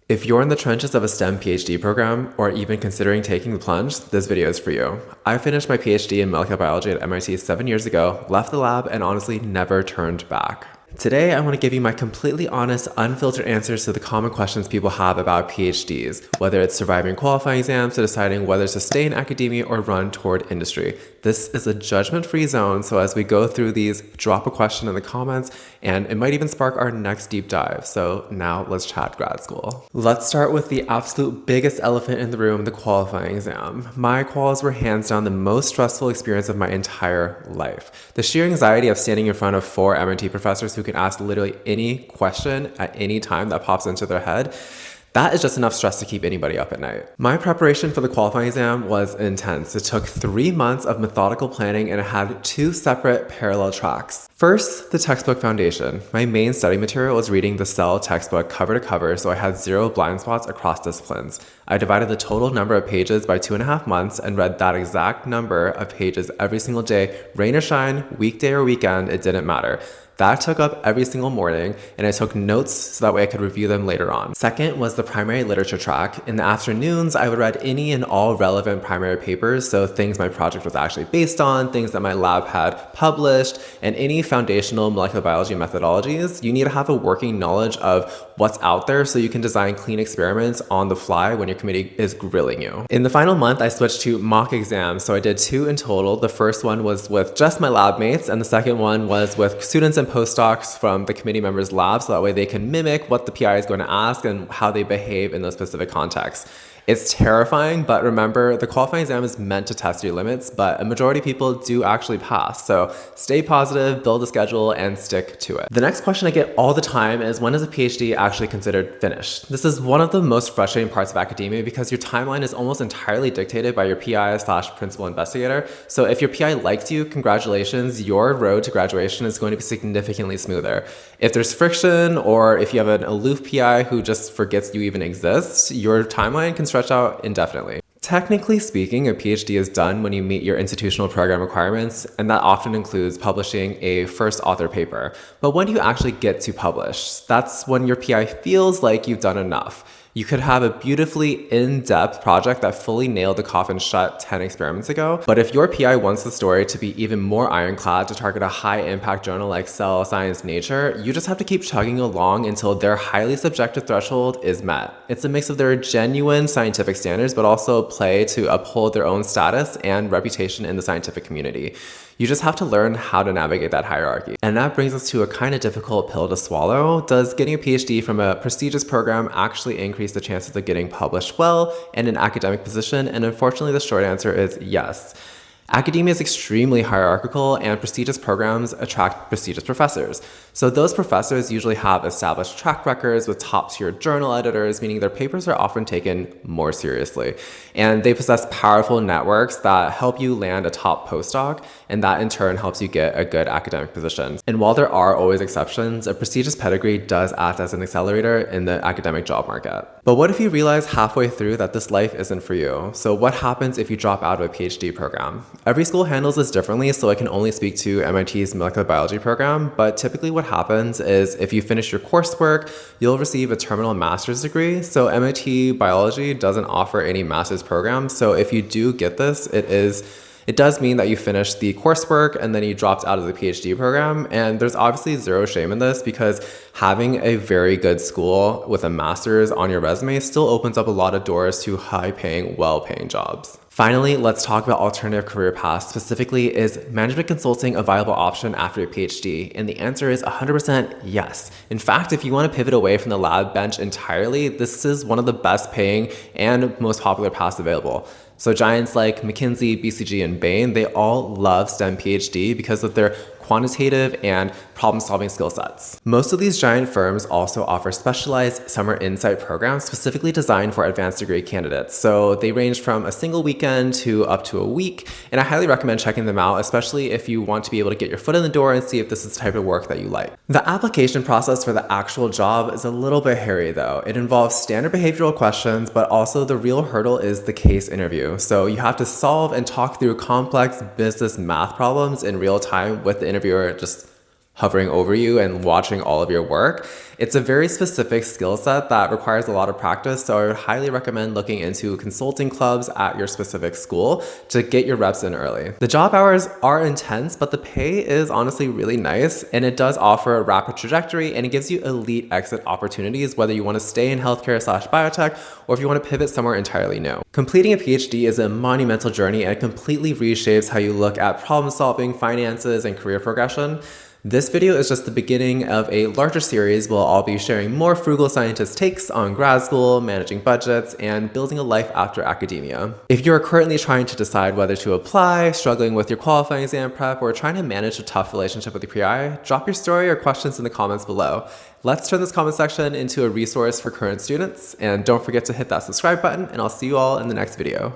If you're in the trenches of a STEM PhD program, or even considering taking the plunge, this video is for you. I finished my PhD in molecular biology at MIT 7 years ago, left the lab, and honestly never turned back. Today, I want to give you my completely honest, unfiltered answers to the common questions people have about PhDs, whether it's surviving qualifying exams to deciding whether to stay in academia or run toward industry. This is a judgment-free zone, so as we go through these, drop a question in the comments, and it might even spark our next deep dive. So now let's chat grad school. Let's start with the absolute biggest elephant in the room, the qualifying exam. My quals were hands down the most stressful experience of my entire life. The sheer anxiety of standing in front of 4 MIT professors who can ask literally any question at any time that pops into their head, that is just enough stress to keep anybody up at night. My preparation for the qualifying exam was intense. It took 3 months of methodical planning and it had 2 separate parallel tracks. First, the textbook foundation. My main study material was reading the Cell textbook cover to cover, so I had 0 blind spots across disciplines. I divided the total number of pages by 2.5 months and read that exact number of pages every single day, rain or shine, weekday or weekend, it didn't matter. That took up every single morning, and I took notes so that way I could review them later on. Second was the primary literature track. In the afternoons, I would read any and all relevant primary papers, so things my project was actually based on, things that my lab had published, and any foundational molecular biology methodologies. You need to have a working knowledge of what's out there so you can design clean experiments on the fly when your committee is grilling you. In the final month, I switched to mock exams, so I did 2 in total. The first one was with just my lab mates, and the second one was with students and postdocs from the committee members' labs, so that way they can mimic what the PI is going to ask and how they behave in those specific contexts. It's terrifying, but remember, the qualifying exam is meant to test your limits, but a majority of people do actually pass. So stay positive, build a schedule, and stick to it. The next question I get all the time is, when is a PhD actually considered finished? This is one of the most frustrating parts of academia because your timeline is almost entirely dictated by your PI/principal investigator. So if your PI likes you, congratulations, your road to graduation is going to be significantly smoother. If there's friction, or if you have an aloof PI who just forgets you even exist, your timeline can stretch out indefinitely. Technically speaking, a PhD is done when you meet your institutional program requirements, and that often includes publishing a first author paper. But when do you actually get to publish? That's when your PI feels like you've done enough. You could have a beautifully in-depth project that fully nailed the coffin shut 10 experiments ago, but if your PI wants the story to be even more ironclad to target a high-impact journal like Cell, Science, Nature, you just have to keep chugging along until their highly subjective threshold is met. It's a mix of their genuine scientific standards, but also play to uphold their own status and reputation in the scientific community. You just have to learn how to navigate that hierarchy. And that brings us to a kind of difficult pill to swallow. Does getting a PhD from a prestigious program actually increase the chances of getting published well in an academic position? And unfortunately, the short answer is yes. Academia is extremely hierarchical, and prestigious programs attract prestigious professors. So those professors usually have established track records with top-tier journal editors, meaning their papers are often taken more seriously. And they possess powerful networks that help you land a top postdoc, and that in turn helps you get a good academic position. And while there are always exceptions, a prestigious pedigree does act as an accelerator in the academic job market. But what if you realize halfway through that this life isn't for you? So what happens if you drop out of a PhD program? Every school handles this differently, so I can only speak to MIT's molecular biology program, but typically what happens is if you finish your coursework, you'll receive a terminal master's degree. So MIT biology doesn't offer any master's programs, so if you do get this, it does mean that you finished the coursework and then you dropped out of the PhD program. And there's obviously zero shame in this because having a very good school with a master's on your resume still opens up a lot of doors to high-paying, well-paying jobs. Finally, let's talk about alternative career paths. Specifically, is management consulting a viable option after a PhD? And the answer is 100% yes. In fact, if you want to pivot away from the lab bench entirely, this is one of the best paying and most popular paths available. So giants like McKinsey, BCG, and Bain, they all love STEM PhD because of their quantitative and problem-solving skill sets. Most of these giant firms also offer specialized summer insight programs specifically designed for advanced degree candidates. So they range from a single weekend to up to a week, and I highly recommend checking them out, especially if you want to be able to get your foot in the door and see if this is the type of work that you like. The application process for the actual job is a little bit hairy though. It involves standard behavioral questions, but also the real hurdle is the case interview. So you have to solve and talk through complex business math problems in real time with the interviewer just hovering over you and watching all of your work. It's a very specific skill set that requires a lot of practice, so I would highly recommend looking into consulting clubs at your specific school to get your reps in early. The job hours are intense, but the pay is honestly really nice, and it does offer a rapid trajectory, and it gives you elite exit opportunities, whether you want to stay in healthcare/biotech or if you want to pivot somewhere entirely new. Completing a PhD is a monumental journey, and it completely reshapes how you look at problem solving, finances, and career progression. This video is just the beginning of a larger series where I'll be sharing more frugal scientist takes on grad school, managing budgets, and building a life after academia. If you're currently trying to decide whether to apply, struggling with your qualifying exam prep, or trying to manage a tough relationship with your PI, drop your story or questions in the comments below. Let's turn this comment section into a resource for current students, and don't forget to hit that subscribe button, and I'll see you all in the next video.